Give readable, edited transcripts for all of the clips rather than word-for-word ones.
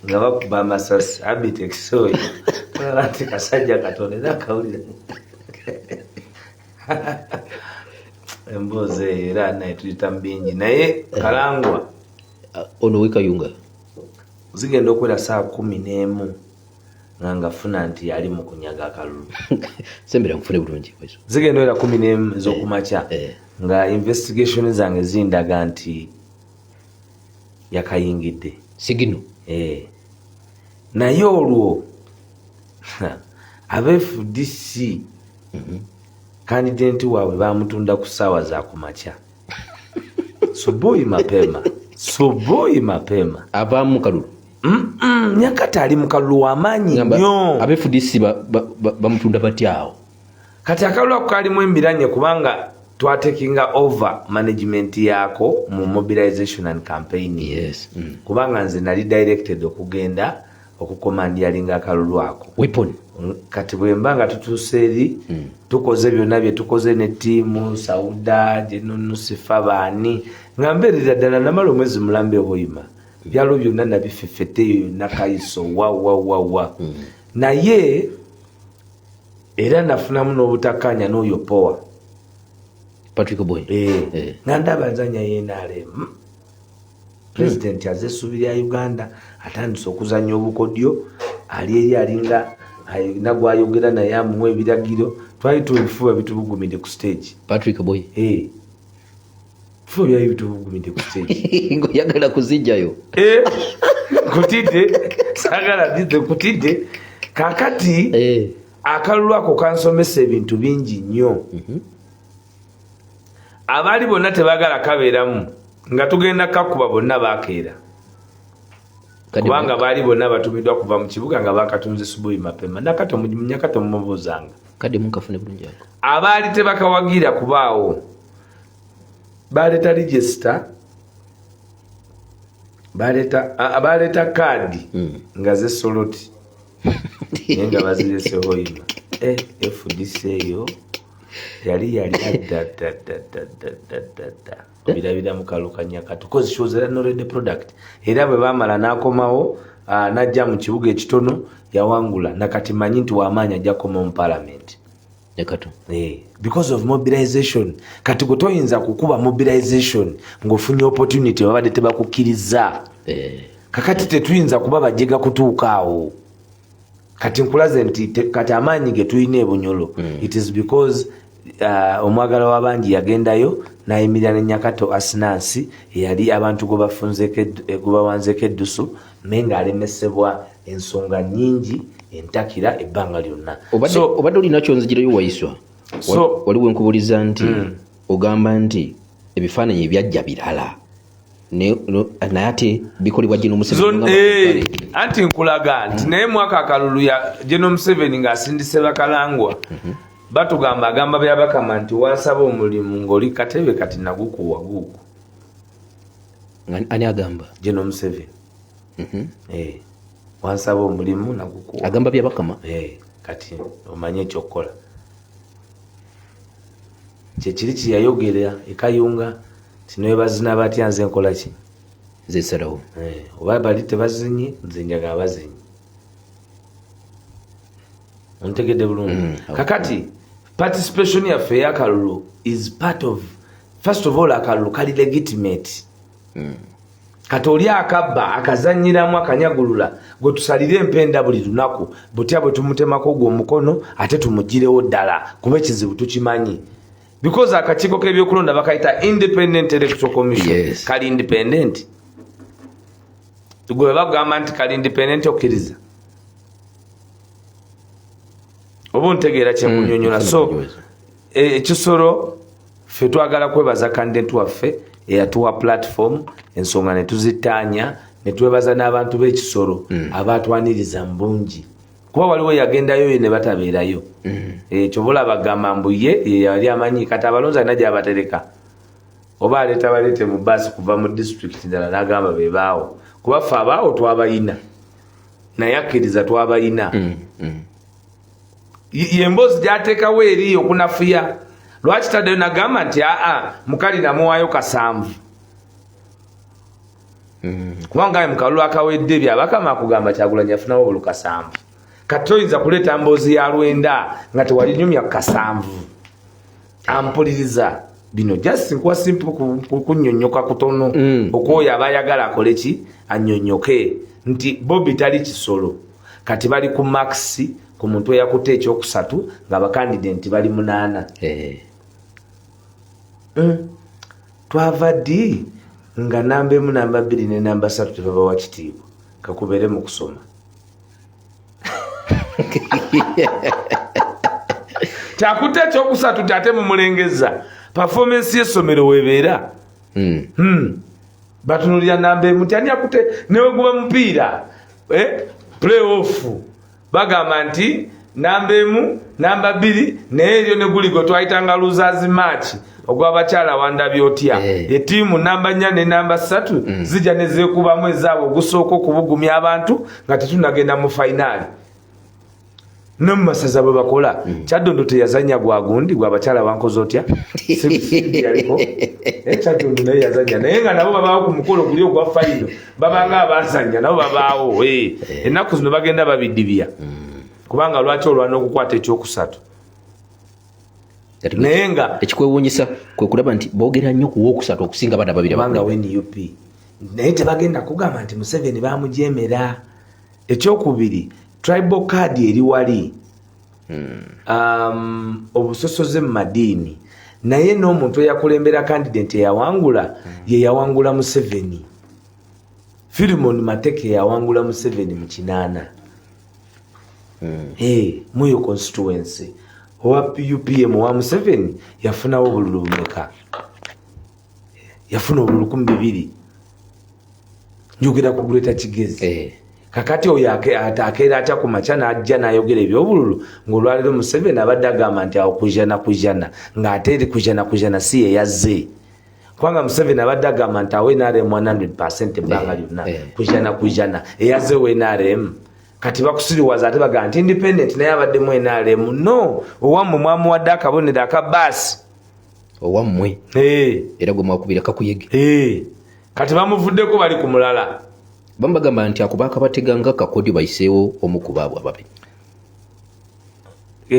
nga bakuba amasasi Abitex oyo ati kasajja katonera kawulira emboze era naye tuyita mbingi naye Kalangwa ono wekayunga zigenda okwera saa 11 nga funa nti yali mu kunyaga akalulu sembera mfune bulungi kwezo zigenda era 11 ez'okumakya nga investigation zange zindaga nti yakayingidde sigino naye olwo FDC candidate waabwe bamutunda ku ssaawa za kumakya subuhi mapema avaamu mu kalulu Nyakati ali mu kalulu w'amaanyi nnyo FDC bamutunda batyawo kati akalulu ako kalimu embiranye kubanga twatekinga over management yako mu mobilization and campaign kubanga nze nali directed okugenda okukomandiyalinga akalulu ako weapon kati bwemba nga tutuuse eri tukoze byonna bye tukoze ne ttiimu Sauda Jenunusifa baani nga mbeerera ddala namala omwezi mulambe Hoima byalo byonna nabifefeteyo nakaiso wa naye era nafunamu n'obutakkaanya n'oyo power Patrick Boy nga ndaba nzanya NRM president azeesubira ya Uganda atandise okuzanya obukodyo ali eri alinga nagwayogera naye amuwa ebiragiro twali tubifuba bitubugumidde ku stage Patrick Boy fuba byali bitubugumidde ku stage ngoyagala kuzijjayo kutidde sagala didde kutidde kakati akalulu ako kansomesa ebintu bingi nnyo abaali bonna tebagala kabeeramu nga tugenda kakuba bonna bakeera kubanga baali bonna batumiddwa kuva mu kibuga nga bakatunze subuhi mapema nyakato mumubuuzanga kade munkafune bulungi ako abaali tebakawagira kubaawo baleeta register baleeta kaadi nga zesoloti naye nga bazireseho ima FDC eyo yali birabira mu kalu kanyakato kozi shozera no red product era bwe bamala nakomawo najja mu kibuga ekitono yawangula nakati manyi nti wamaanya ajja koma mu parliament yakato because of mobilization kati gotoyinza kukuba mobilization ngofunye opportunity babade tebakukiriza kakati tetuyinza kuba bajega kutuukaawo kati nkulaze nti kati amaanyi ge tuyina ebunyolo it is because omwagala w'abangi yagendayo nayimirira ne Nyakato Asinansi yali abantu gobawanzeko eddusu naye ng'alemesebwa ensonga nnyingi entakira ebbanga lyonna obadde olina kyonzigirayo wayiswa waliwo enkubuliza nti ogamba nti ebifaananyi ebyajja birala naye ate bikolebwa General Museveni anti nkulaga nti naye mwaka akalulu ya General Museveni ng'asindise Bakalangwa batugamba agamba byabakama nti wasaba omulimu ng'oli katebe kati nagukuwa guku ani agamba General Museveni wansaba omulimu nagukuwa agamba byabakama kati omanye ekyokukola kyekiri kiyayogera ekayunga tinwebazina batya nze nkola ki zesalawo oba bali tebazinyi nze njaga abazinyi ontegedde bulungi kakati participation yaffe eyakalulu is part of first of all akalulu kali legitimate kati oli akabba akazanyiramu akanyagulula gwe tusalire empenda buli lunaku butya bwe tumutemako gwe omukono ate tumugirewo ddala kuba ekizibu tukimanyi because akakiiko k'ebyokulonda bakayita independent electoral commission kali independent gwe bagamba nti kali independent okkiriza oba ntegeera kyenkunyonyola so ekisolo ffe twagala kwebaza candidate waffe eyatuwa platform ensonga ne tuzitaanya ne twebaza n'abantu b'ekisolo abatwaniriza mu bungi kuba waliwo yagendayo ye ne batabeerayo ekyo bulabagamba mbu ye yali amanyi kati abalonzi alina gy'abatereka oba aleeta baleete mu baasi kuva mu district ndala n'agamba be baawo kuba ffe abaawo twabayina naye akkiriza twabayina yemboozi gy'ateekawo eri okunafuya lwaki taddeyo nagamba nti mukali namuwaayo 7 kubanga mu kalulu akawedde byabakama kugamba Kyagulanyi afunawo obulu 7 kati oyinza kuleeta mboozi ya Lwenda nga tewali nyumya 7 ampuliriza bino just nkuwa simple kunnyonnyoka kutono okwoyo abayagala akole ki annyonnyoke nti Bobby tali kisolo kati bali ku max ku muntu eyakutte ekyokusatu nga bakandidenti bali 8 twava ddi nga namba 1 namba 2 ne namba 3 tebaba wa kitiibwa kakubere mu kusoma kyakutte ekyokusatu tate mumulengeza performance y'essomero webeera batunulira namba 1 tyani akutte newe guba mupiira playoff bagamba nti namba 1 namba 2 naye eryo ne guligo twayitanga losers match ogw'abakyala wandabye otya etiimu namba 4 ne namba 3 zijja ne zeekubamu ezaabo ogusooka okubugumya abantu nga tetunagenda mu finaali no mu masaza bwe bakola Kyaddondo teyazanya gwagundi gw'abakyala wankoze otya yaliko Kyaddondo naye yazanya naye nga nabo babaawo ku mukolo guli ogwa fayino babanga abazanya nabo babaawo ennaku zino bagenda babiddibya kubanga lwaki olwana okukwata ekyokusatu naye nga ekikwewuunyisa kwe kulaba nti boogera nnyo ku wookusatu okusinga bana babiri kubanga WNUP naye tebagenda kugamba nti Museveni baamujeemera. Ekyokubiri tribal card eri wali obusosoze mu madiini naye n'omuntu eyakulembera candidate eyawangula ye yawangula Museveni. Philemon Mateke yawangula Museveni mu 8 muyo constituency owa PUPM wa Museveni yafunawo obululu bumeka yafuna obululu 200 njogera ku Greater Kigezi kakati oyo akeera atya ku makya n'ajja n'ayogera ebyobululu ng'olwaliro Museveni abadde agamba nti awo kujana ng'ate eri kujana si ye yazze kubanga Museveni abadde agamba nti awo NRM 100% ebbanga lyonna kujana eyazze we NRM kati bakusiriwaza ate bagamba nti independent naye abaddemu NRM no owammwe mwamuwadde akabonero akabaasi owammwe era gwe mwakubira kakuyege kati bamuvuddeko bali ku mulala bambagamba nti akubaka bateganga kakodi bayiseewo omukubaabwe ababe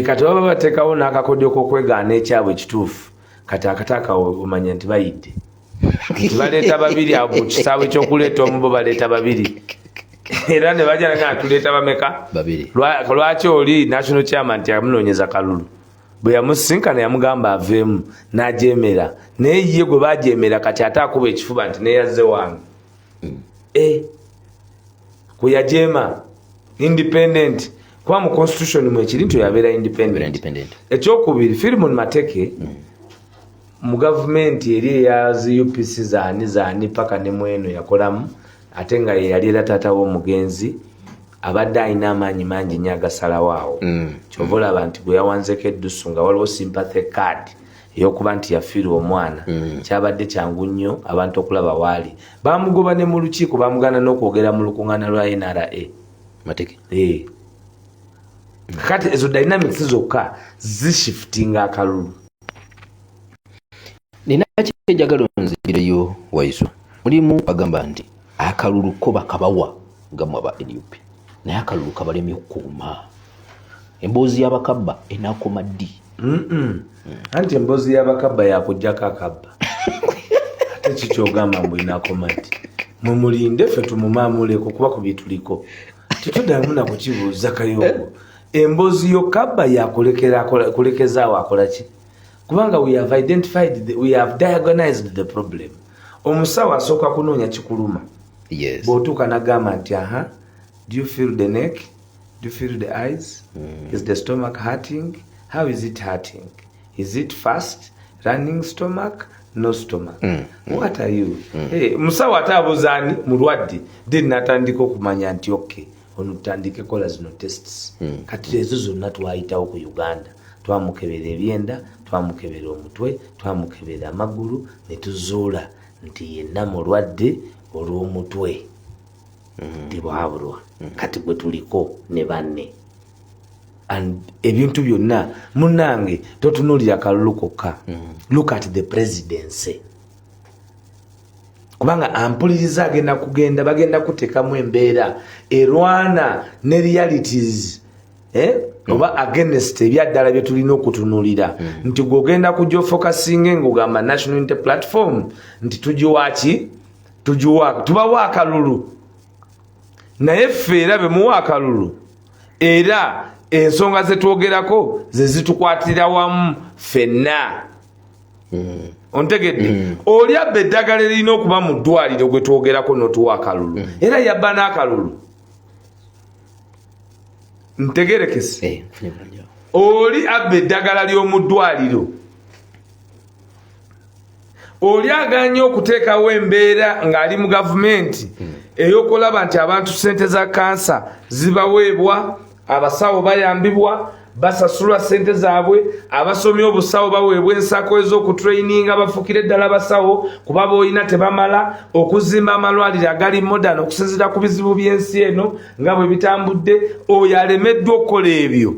kati baba bateekawo n'akakodi okokwegaana ekyabwe ekituufu kati akataaka omanya nti bayidde nti baleeta babiri abo mu kisaawe ekyokuleeta omubo baleeta babiri era ne bajja nga tuleeta bameka babiri lwaki oli national chairman nti yamunoonyeza kalulu bwe yamusinkana yamugamba aveemu n'ajeemera naye ye gwe bajeemera kati ate akuba ekifuba nti neyazze wange kwe yajeema independent kuba mu constitution mwe ekiri nti yabeera independent. Ekyokubiri Philemon Mateke mu gavumenti eri eyazi UPC zaani paka ne mweno yakolamu ate nga yali era taata w'omugenzi abadde alina amaanyi mangi nnyo agasalawo awo kyova olaba nti gwe yawanzeko eddusu nga waliwo sympathy card ey'okuba nti yafiirwa omwana kyabadde kyangu nnyo abantu okulaba waali baamugoba ne mu lukiiko baamugana n'okwogera mu lukuŋŋaana lwa NRA Mateke kati ezo dynamics zokka zishiftinga akalulu. Nina ky'enjagala onzireyo Waiswa mulimu bagamba nti akalulu ko bakabawa gamwe aba NUP naye akalulu kabalemye okukuuma emboozi y'abakabba enaakoma ddi anti emboozi y'abakabba yakujjako akabba ate kikyogamba mbu enaakoma ddi mumulinde ffe tumumaamuleko kuba ku bituliko tetuddamu na kukibuuza Kayongo emboozi y'okabba yakulekezaawo akola ki kubanga we have identified we have diagnosed the problem. Omusawo asooka kunoonya kikuluma bw'otuuka n'agamba nti do you feel the neck, do you feel the eyes, is the stomach hurting, how is it hurting, is it fast running stomach, no stomach, what are you musawo ate abuzaani mulwadde then natandika okumanya nti okay ono tutandike kola zino tests kati ezo zonna twayitawo ku Uganda twamukebera ebyenda twamukebera omutwe twamukebera amagulu ne tuzuula nti yenna mulwadde olw'omutwe tibwabulwa kati bwe tuliko ne banne ebintu byonna munnange totunuulira akalulu kokka look at the presidency kubanga ampuliriza agenda kugenda bagenda kuteekamu embeera erwana ne realities oba against ebyaddala bye tulina okutunulira nti gwogenda kujja ofokasinga ng'ogamba national unity platform nti tugiwaki tubawa akalulu naye ffe era bemuwa akalulu era ensonga zetwogerako ze zitukwatira wamu ffenna ontegedde oli abba eddagala erina okuba mu ddwaliro gwe twogerako n'otuwa akalulu era yabba n'akalulu ntegerekese oli abba eddagala ly'omu ddwaliro oli aganye okuteekawo embeera ng'ali mu gavumenti ey'okulaba nti abantu ssente za kansa zibaweebwa abasawo bayambibwa basasulwa ssente zaabwe abasomi obusawo baweebwa ensako ez'okutraininga bafukire eddala abasawo kuba boolina tebamala okuzimba amalwaliro agali modern okusinziira ku bizibu by'ensi eno nga bwe bitambudde oyo alemeddwa okukola ebyo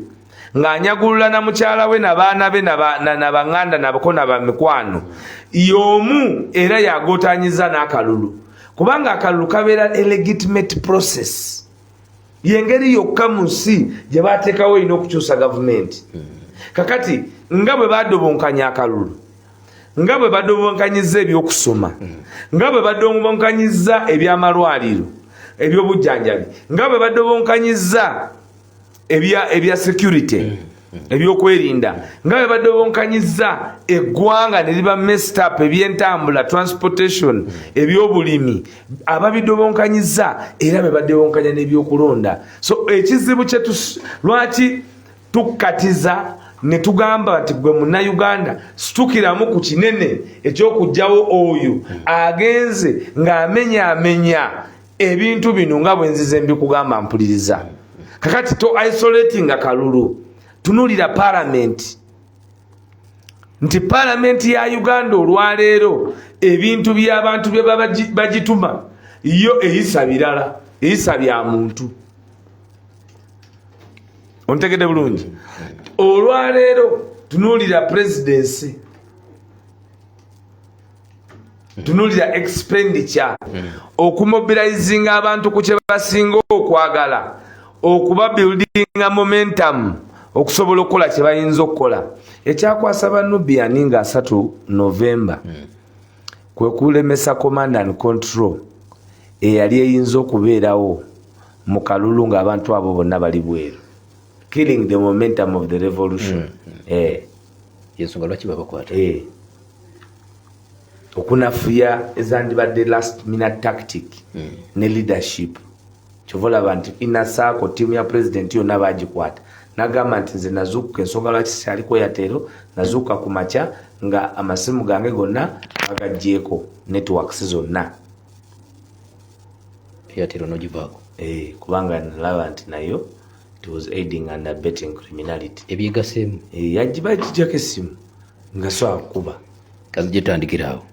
ng'anyagulula na mukyala we n'abaana be n'abaŋŋanda nabako n'abamikwano y'omu era yagootaanyiza n'akalulu kubanga akalulu kabeera a legitimate process yengeri yokka mu nsi gye baateekawo erina okukyusa gavumenti kakati nga bwe badobonkanya akalulu nga bwe badobonkanyiza ebyokusoma nga bwe badobonkanyiza ebyamalwaliro ebyobujjanjabi nga bwe badobonkanyiza ebya security ebyokwerinda nga bwe badobonkanyiza eggwanga ne liba messed up ebyentambula transportation ebyobulimi ababidobonkanyiza era bwe badobonkanya n'ebyokulonda so ekizibu lwaki tukkatiza ne tugamba nti gwe munnayuganda situkiramu ku kinene ekyokugjawo oyo agenze ng'amenyaamenya ebintu bino nga bwenzize mbikugamba mpuliriza kakati to isolating akalulu tunulira parliament nti parliament ya Uganda olwaleero ebintu by'abantu bye bagituma yo eyisa birala eyisa bya muntu ontegede bulungi olwaleero tunulira presidency tunulira expenditure okumobilizinga abantu ku kye basinga okwagala okuba buildinga momentum okusobola okukola kye bayinza okukola ekyakwasa banubiani nga 3 November kwe kulemesa command and control eyali eyinza okubeerawo mu kalulu ng'abantu abo bonna bali bweru killing the momentum of the revolution yensonga lwaki babakwata okunafuya ezandibadde last minute tactic ne leadership kyovolaba nti inasaako tiimu ya president yonna bagikwata nagamba nti nze nazuukuka ensonga lwaki syaliko yatero nazuukuka ku makya nga amasimu gange gonna bagaggyeko networks zonna yatero nogivaako kubanga nalaba nti nayo it was aiding and abetting criminality ebyegaseemu yagibagijjako essimu nga so akuba kazigitandikiraawo